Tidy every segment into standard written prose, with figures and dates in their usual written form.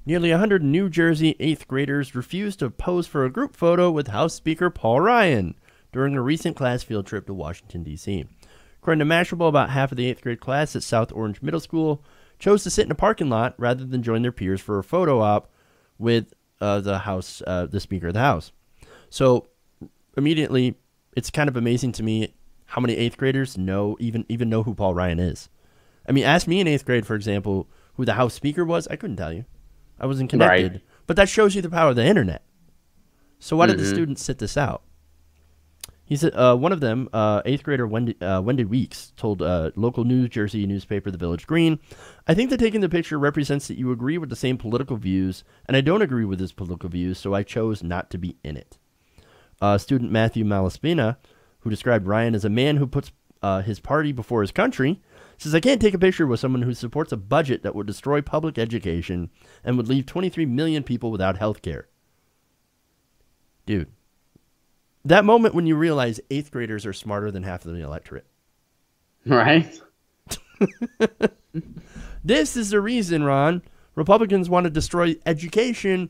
Nearly 100 New Jersey 8th graders refused to pose for a group photo with House Speaker Paul Ryan during a recent class field trip to Washington, D.C. According to Mashable, about half of the 8th grade class at South Orange Middle School chose to sit in a parking lot rather than join their peers for a photo op with the Speaker of the House. So immediately, it's kind of amazing to me how many 8th graders even know who Paul Ryan is. I mean, ask me in 8th grade, for example, who the House Speaker was. I couldn't tell you. I wasn't connected. Right. But that shows you the power of the internet. So why did the students sit this out? He said one of them, 8th grader Wendy Weeks, told local New Jersey newspaper The Village Green, "I think that taking the picture represents that you agree with the same political views, and I don't agree with his political views, so I chose not to be in it." Student Matthew Malaspina, who described Ryan as a man who puts his party before his country, says, "I can't take a picture with someone who supports a budget that would destroy public education and would leave 23 million people without health care." Dude, that moment when you realize 8th graders are smarter than half of the electorate. Right. This is the reason, Ron, Republicans want to destroy education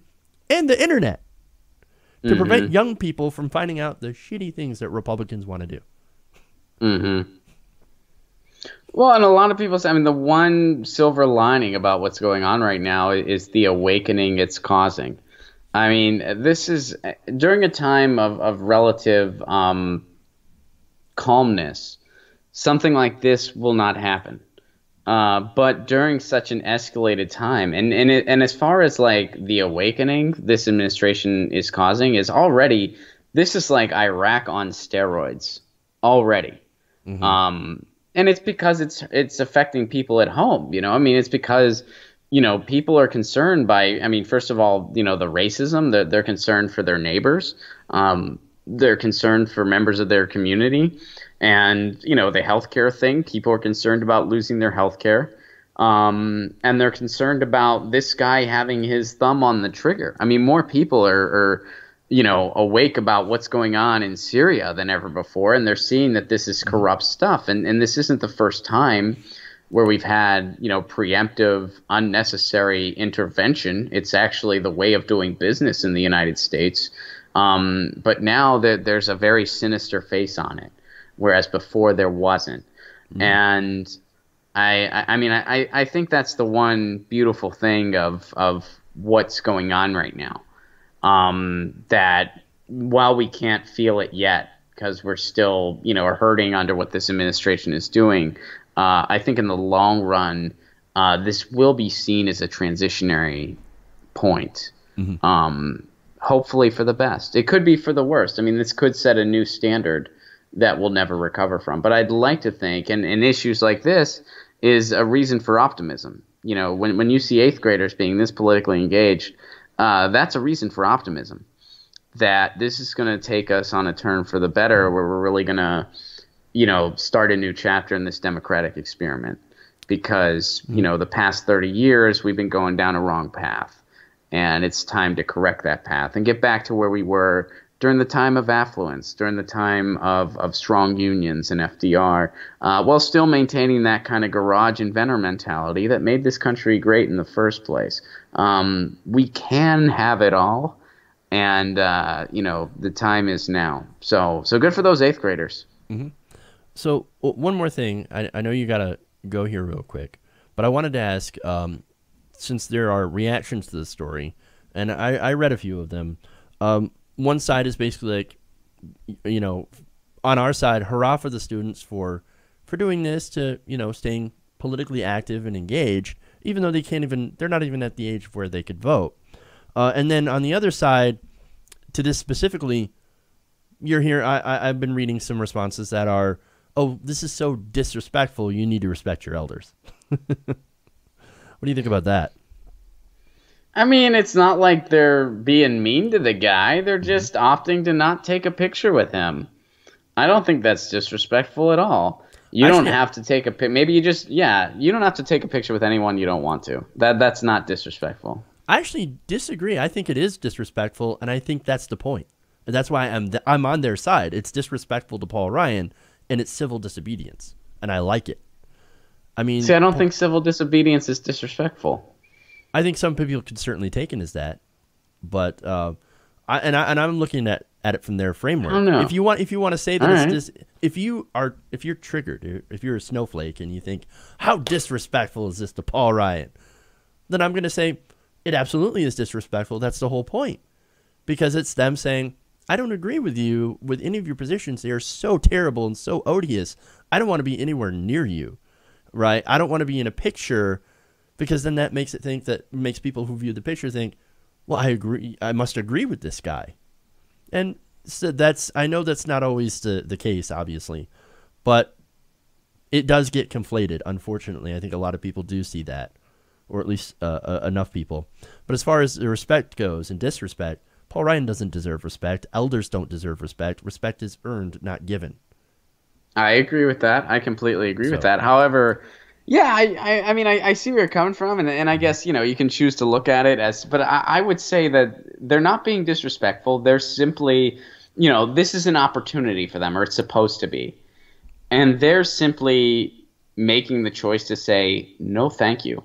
and the internet to prevent young people from finding out the shitty things that Republicans want to do. Well, and a lot of people say, I mean, the one silver lining about what's going on right now is the awakening it's causing. I mean, this is during a time of relative calmness. Something like this will not happen. But during such an escalated time, and as far as like the awakening this administration is causing is already, this is like Iraq on steroids already. And it's because it's affecting people at home. I mean, it's because people are concerned by, I mean, first of all, the racism. They're concerned for their neighbors. They're concerned for members of their community. And, the healthcare thing, people are concerned about losing their healthcare. And they're concerned about this guy having his thumb on the trigger. I mean, more people are awake about what's going on in Syria than ever before. And they're seeing that this is corrupt stuff. And this isn't the first time where we've had, preemptive, unnecessary intervention. It's actually the way of doing business in the United States. But now there's a very sinister face on it, whereas before there wasn't. And I think that's the one beautiful thing of what's going on right now. That while we can't feel it yet, because we're still, are hurting under what this administration is doing, I think in the long run, this will be seen as a transitionary point. Hopefully for the best. It could be for the worst. I mean, this could set a new standard that we'll never recover from. But I'd like to think, and issues like this is a reason for optimism. When you see 8th graders being this politically engaged, that's a reason for optimism. That this is going to take us on a turn for the better, where we're really going to, start a new chapter in this democratic experiment. Because, the past 30 years, we've been going down a wrong path. And it's time to correct that path and get back to where we were during the time of affluence, during the time of strong unions and FDR, while still maintaining that kind of garage inventor mentality that made this country great in the first place. We can have it all, and the time is now. So good for those 8th graders. So one more thing, I know you gotta go here real quick, but I wanted to ask, since there are reactions to this story, and I read a few of them. One side is basically like, on our side, hurrah for the students for doing this, to, staying politically active and engaged, even though they're not even at the age where they could vote. And then on the other side, to this specifically, you're here. I've been reading some responses that are, "Oh, this is so disrespectful. You need to respect your elders." What do you think about that? I mean, it's not like they're being mean to the guy. They're just opting to not take a picture with him. I don't think that's disrespectful at all. You don't have to take a picture. Maybe you don't have to take a picture with anyone you don't want to. That's not disrespectful. I actually disagree. I think it is disrespectful, and I think that's the point. And that's why I'm on their side. It's disrespectful to Paul Ryan, and it's civil disobedience, and I like it. I mean, see, I don't think civil disobedience is disrespectful. I think some people could certainly take it as that, but I'm looking at it from their framework. I don't know. If you want to say that All it's right. if you're triggered, if you're a snowflake and you think how disrespectful is this to Paul Ryan, then I'm going to say it absolutely is disrespectful. That's the whole point, because it's them saying, I don't agree with you with any of your positions. They are so terrible and so odious. I don't want to be anywhere near you, right? I don't want to be in a picture, because then that makes people who view the picture think, well, I agree. I must agree with this guy. And so I know that's not always the case, obviously, but it does get conflated. Unfortunately, I think a lot of people do see that, or at least enough people. But as far as the respect goes and disrespect, Paul Ryan doesn't deserve respect. Elders don't deserve respect. Respect is earned, not given. I agree with that. I completely agree with that. However, yeah, I mean, I see where you're coming from, and I guess, you can choose to look at it as, but I would say that they're not being disrespectful. They're simply, this is an opportunity for them, or it's supposed to be. And they're simply making the choice to say, no, thank you.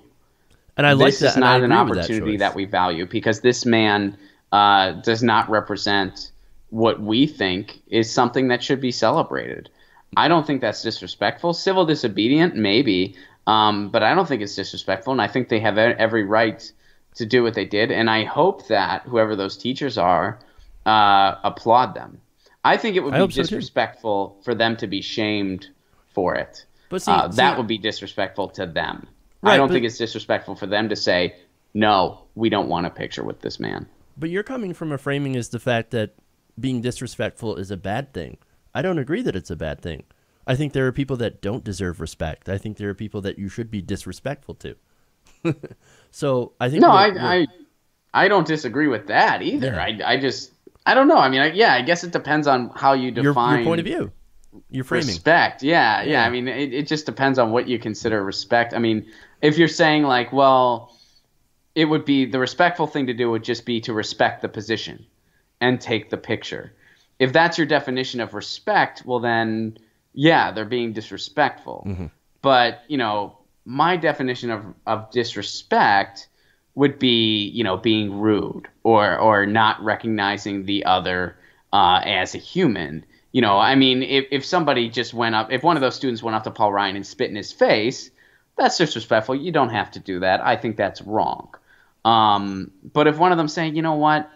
And I like that. This is not an opportunity that we value, because this man does not represent what we think is something that should be celebrated. I don't think that's disrespectful. Civil disobedient, maybe, but I don't think it's disrespectful, and I think they have every right to do what they did, and I hope that whoever those teachers are applaud them. I think it would be disrespectful for them to be shamed for it. But that would be disrespectful to them. Right, I don't think it's disrespectful for them to say, no, we don't want a picture with this man. But you're coming from a framing as the fact that being disrespectful is a bad thing. I don't agree that it's a bad thing. I think there are people that don't deserve respect. I think there are people that you should be disrespectful to. So I think I don't disagree with that either. Yeah. I don't know. I mean, I guess it depends on how you define your point of view, your framing. Respect. Yeah. I mean, it just depends on what you consider respect. I mean, if you're saying like, well, it would be the respectful thing to do would just be to respect the position and take the picture. If that's your definition of respect, well then, yeah, they're being disrespectful. Mm-hmm. But, my definition of disrespect would be, being rude or not recognizing the other as a human. I mean, if somebody just went up, if one of those students went up to Paul Ryan and spit in his face, that's disrespectful. You don't have to do that. I think that's wrong. But if one of them saying, you know what,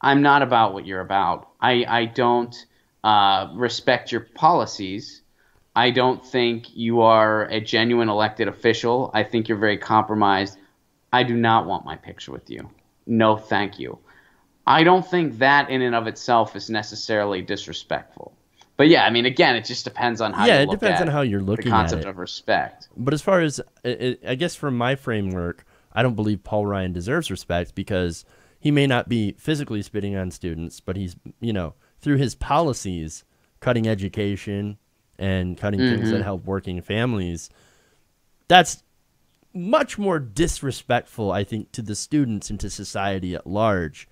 I'm not about what you're about. I don't respect your policies. I don't think you are a genuine elected official. I think you're very compromised. I do not want my picture with you. No, thank you. I don't think that in and of itself is necessarily disrespectful. But yeah, I mean, again, it just depends on how you look at it. Yeah, it depends on how you're looking at the concept of respect. But as far as, I guess from my framework, I don't believe Paul Ryan deserves respect, because he may not be physically spitting on students, but he's, through his policies, cutting education and cutting things that help working families. That's much more disrespectful, I think, to the students and to society at large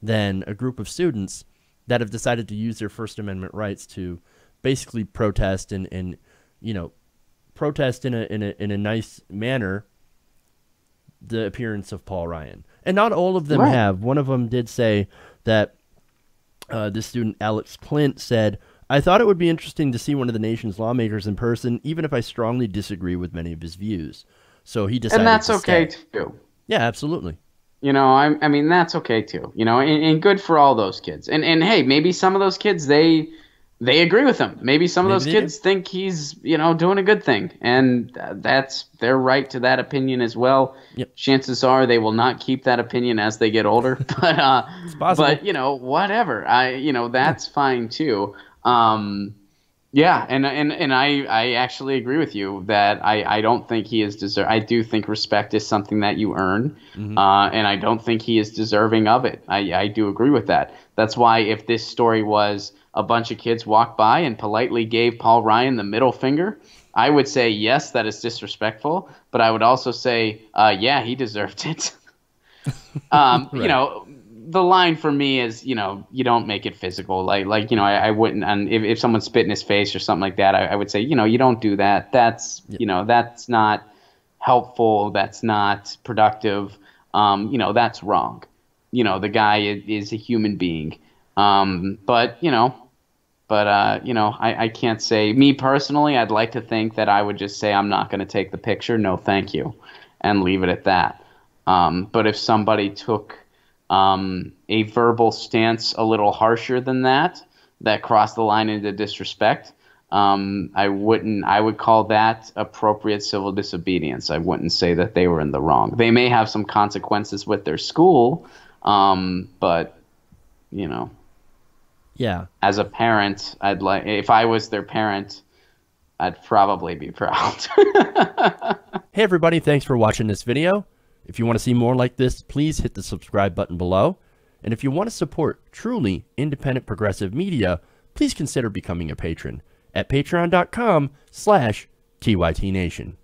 than a group of students that have decided to use their First Amendment rights to basically protest and protest in a nice manner the appearance of Paul Ryan. And not all of them have. One of them did say that this student, Alex Clint, said, I thought it would be interesting to see one of the nation's lawmakers in person, even if I strongly disagree with many of his views. So he decided to And that's okay, too. Yeah, absolutely. I mean, that's okay, too. And good for all those kids. And hey, maybe some of those kids, they agree with him. Maybe some of those kids think he's, doing a good thing. And that's their right to that opinion as well. Yep. Chances are they will not keep that opinion as they get older. But, it's possible. But, whatever. That's fine, too. Yeah, and I actually agree with you that I don't think he is deserve. I do think respect is something that you earn, and I don't think he is deserving of it. I do agree with that. That's why if this story was a bunch of kids walked by and politely gave Paul Ryan the middle finger, I would say yes, that is disrespectful. But I would also say, yeah, he deserved it. Right. The line for me is, you don't make it physical. Like I wouldn't, and if someone spit in his face or something like that, I would say, you don't do that. That's, that's not helpful, that's not productive, that's wrong. The guy is a human being. I can't say, me personally, I'd like to think that I would just say, I'm not going to take the picture. No, thank you. And leave it at that. But if somebody took a verbal stance a little harsher than that crossed the line into disrespect, I would call that appropriate civil disobedience. I wouldn't say that they were in the wrong. They may have some consequences with their school, but, Yeah. as a parent, if I was their parent, I'd probably be proud. Hey everybody, thanks for watching this video. If you want to see more like this, please hit the subscribe button below. And if you want to support truly independent progressive media, please consider becoming a patron at patreon.com/TYTNation.